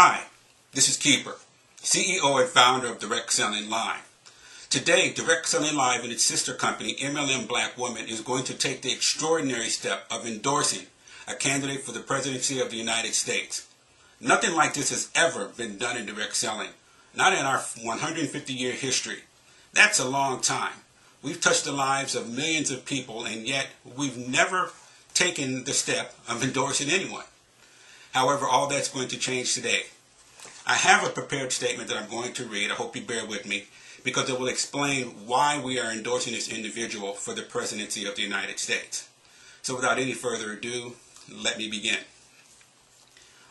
Hi, this is Keeper, CEO and founder of DirectSellingLive. Today, DirectSellingLive and its sister company, MLMBlackWoman, is going to take the extraordinary step of endorsing a candidate for the presidency of the United States. Nothing like this has ever been done in direct selling, not in our 150-year history. That's a long time. We've touched the lives of millions of people, and yet we've never taken the step of endorsing anyone. However, all that's going to change today. I have a prepared statement that I'm going to read. I hope you bear with me, because it will explain why we are endorsing this individual for the presidency of the United States. So without any further ado, let me begin.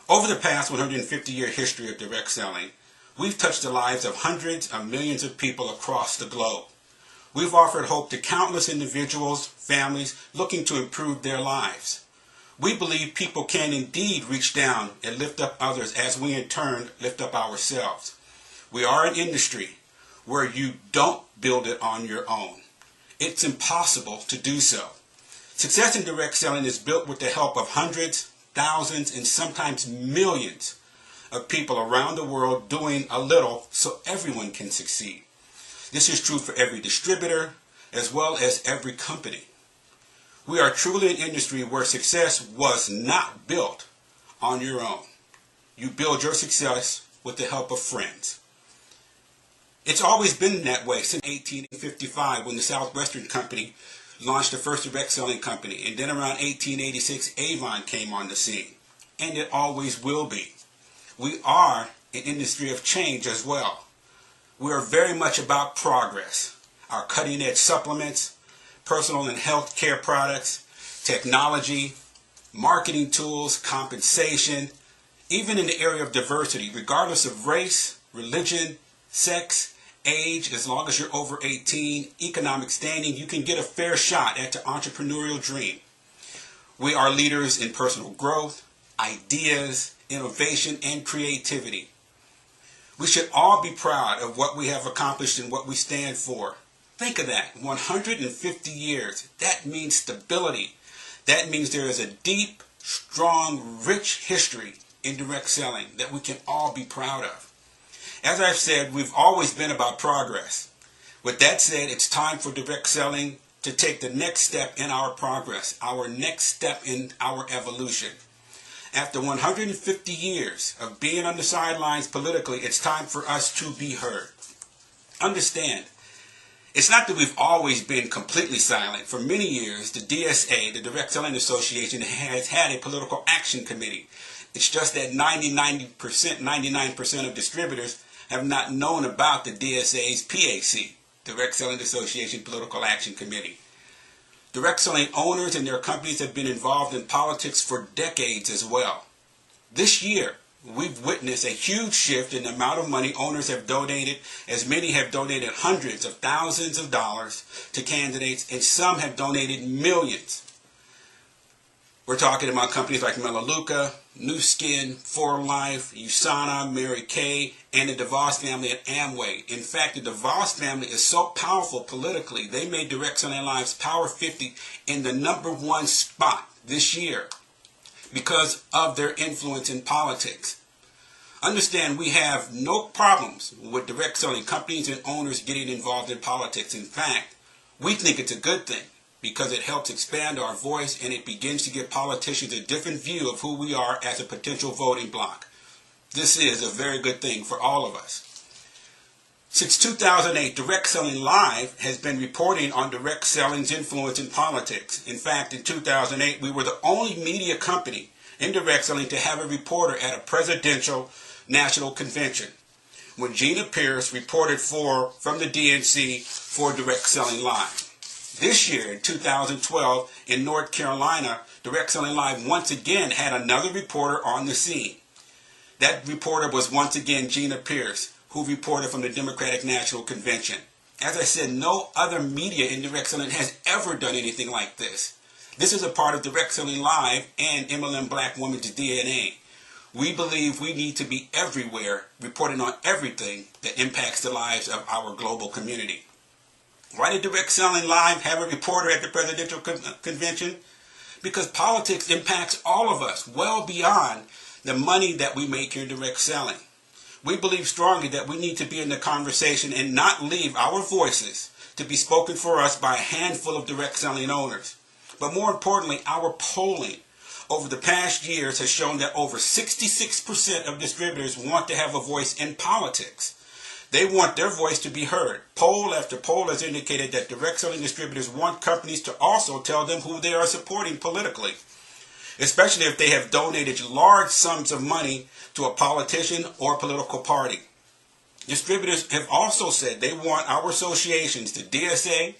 Over the past 150-year history of direct selling, we've touched the lives of hundreds of millions of people across the globe. We've offered hope to countless individuals, families looking to improve their lives. We believe people can indeed reach down and lift up others as we in turn lift up ourselves. We are an industry where you don't build it on your own. It's impossible to do so. Success in direct selling is built with the help of hundreds, thousands, and sometimes millions of people around the world doing a little so everyone can succeed. This is true for every distributor as well as every company. We are truly an industry where success was not built on your own. You build your success with the help of friends. It's always been that way since 1855, when the Southwestern Company launched the first direct selling company, and then around 1886 Avon came on the scene, and it always will be. We are an industry of change as well. We are very much about progress. Our cutting edge supplements, personal and health care products, technology, marketing tools, compensation, even in the area of diversity, regardless of race, religion, sex, age, as long as you're over 18, economic standing, you can get a fair shot at the entrepreneurial dream. We are leaders in personal growth, ideas, innovation, and creativity. We should all be proud of what we have accomplished and what we stand for. Think of that, 150 years. That means stability. That means there is a deep, strong, rich history in direct selling that we can all be proud of. As I've said, we've always been about progress. With that said, it's time for direct selling to take the next step in our progress, our next step in our evolution. After 150 years of being on the sidelines politically, it's time for us to be heard. Understand, it's not that we've always been completely silent. For many years, the DSA, the Direct Selling Association, has had a political action committee. It's just that 99% of distributors have not known about the DSA's PAC, Direct Selling Association Political Action Committee. Direct selling owners and their companies have been involved in politics for decades as well. This year, we've witnessed a huge shift in the amount of money owners have donated, as many have donated hundreds of thousands of dollars to candidates, and some have donated millions. We're talking about companies like Melaleuca, New Skin, For Life, USANA, Mary Kay, and the DeVos family at Amway. In fact, the DeVos family is so powerful politically, they made Direct Selling Live's Power 50 in the #1 spot this year because of their influence in politics. Understand, we have no problems with direct selling companies and owners getting involved in politics. In fact, we think it's a good thing, because it helps expand our voice and it begins to give politicians a different view of who we are as a potential voting bloc. This is a very good thing for all of us. Since 2008, Direct Selling Live has been reporting on direct selling's influence in politics. In fact, in 2008, we were the only media company in direct selling to have a reporter at a presidential national convention, when Gina Pierce reported from the DNC for Direct Selling Live. This year, in 2012, in North Carolina, Direct Selling Live once again had another reporter on the scene. That reporter was once again Gina Pierce, who reported from the Democratic National Convention. As I said, no other media in direct selling has ever done anything like this. This is a part of Direct Selling Live and MLMBlackWoman's DNA. We believe we need to be everywhere, reporting on everything that impacts the lives of our global community. Why did Direct Selling Live have a reporter at the presidential convention? Because politics impacts all of us well beyond the money that we make here in direct selling. We believe strongly that we need to be in the conversation and not leave our voices to be spoken for us by a handful of direct selling owners. But more importantly, our polling over the past years has shown that over 66% of distributors want to have a voice in politics. They want their voice to be heard. Poll after poll has indicated that direct selling distributors want companies to also tell them who they are supporting politically, especially if they have donated large sums of money to a politician or political party. Distributors have also said they want our associations, the DSA,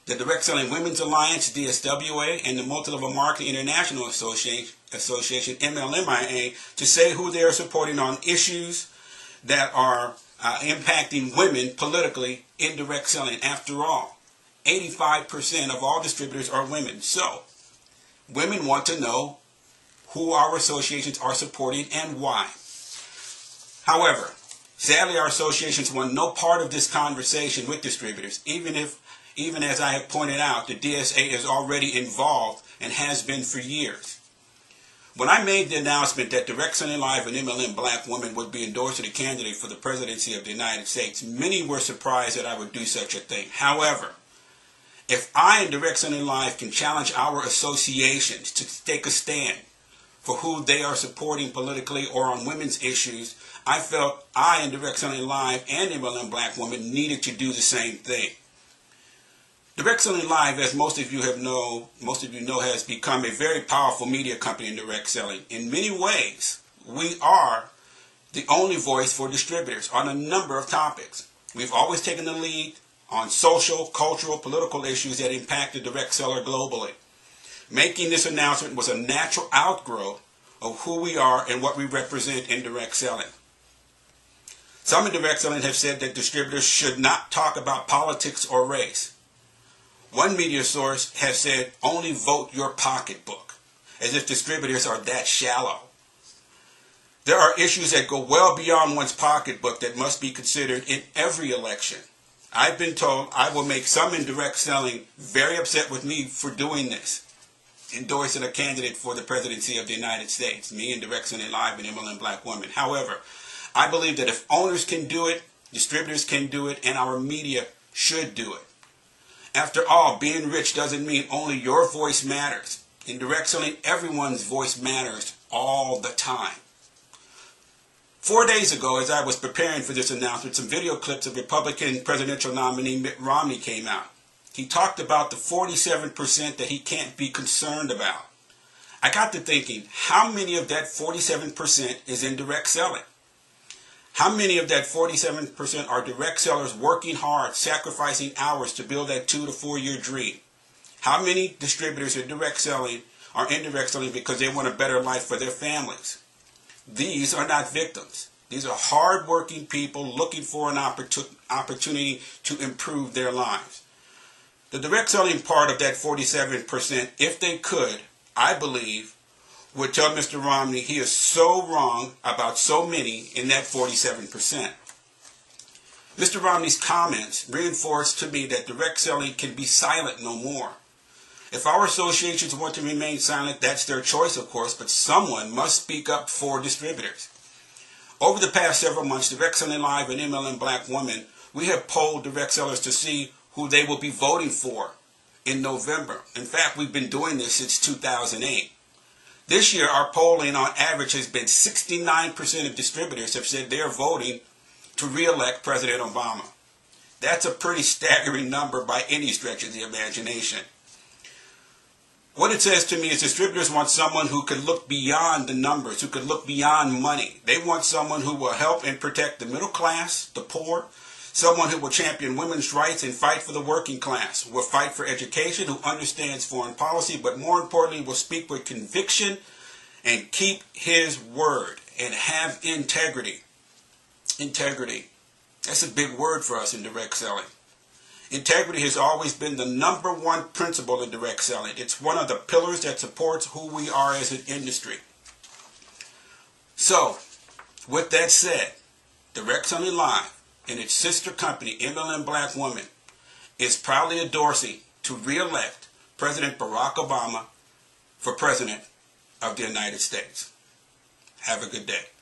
the Direct Selling Women's Alliance, DSWA, and the Multi-Level Marketing International Association, MLMBlackWoman, to say who they are supporting on issues that are impacting women politically in direct selling. After all, 85% of all distributors are women. So, women want to know who our associations are supporting and why. However, sadly, our associations want no part of this conversation with distributors, even as I have pointed out, the DSA is already involved and has been for years. When I made the announcement that DirectSellingLive and MLMBlackWoman would be endorsing a candidate for the presidency of the United States, many were surprised that I would do such a thing. However, if I and DirectSellingLive can challenge our associations to take a stand for who they are supporting politically or on women's issues, I felt I and DirectSellingLive and MLMBlackWoman needed to do the same thing. DirectSellingLive, as most of you know, has become a very powerful media company in direct selling. In many ways, we are the only voice for distributors on a number of topics. We've always taken the lead on social, cultural, political issues that impact the direct seller globally. Making this announcement was a natural outgrowth of who we are and what we represent in direct selling. Some in direct selling have said that distributors should not talk about politics or race. One media source has said, only vote your pocketbook, as if distributors are that shallow. There are issues that go well beyond one's pocketbook that must be considered in every election. I've been told I will make some in direct selling very upset with me for doing this, endorsing a candidate for the presidency of the United States, me and DirectSellingLive and MLMBlackWoman. However, I believe that if owners can do it, distributors can do it, and our media should do it. After all, being rich doesn't mean only your voice matters. In direct selling, everyone's voice matters all the time. 4 days ago, as I was preparing for this announcement, some video clips of Republican presidential nominee Mitt Romney came out. He talked about the 47% that he can't be concerned about. I got to thinking, how many of that 47% is in direct selling? How many of that 47% are direct sellers working hard, sacrificing hours to build that 2 to 4 year dream? How many distributors are in direct selling because they want a better life for their families? These are not victims. These are hard-working people looking for an opportunity to improve their lives. The direct selling part of that 47%, if they could, I believe, would tell Mr. Romney he is so wrong about so many in that 47%. Mr. Romney's comments reinforced to me that direct selling can be silent no more. If our associations want to remain silent, that's their choice, of course, but someone must speak up for distributors. Over the past several months, DirectSellingLive and MLMBlackWoman, we have polled direct sellers to see who they will be voting for in November. In fact, we've been doing this since 2008. This year, our polling on average has been 69% of distributors have said they're voting to re-elect President Obama. That's a pretty staggering number by any stretch of the imagination. What it says to me is distributors want someone who can look beyond the numbers, who can look beyond money. They want someone who will help and protect the middle class, the poor, someone who will champion women's rights and fight for the working class, will fight for education, who understands foreign policy, but more importantly, will speak with conviction and keep his word and have integrity. Integrity. That's a big word for us in direct selling. Integrity has always been the number one principle in direct selling. It's one of the pillars that supports who we are as an industry. So, with that said, DirectSellingLive and its sister company, MLMBlackWoman, is proudly endorsing to re-elect President Barack Obama for President of the United States. Have a good day.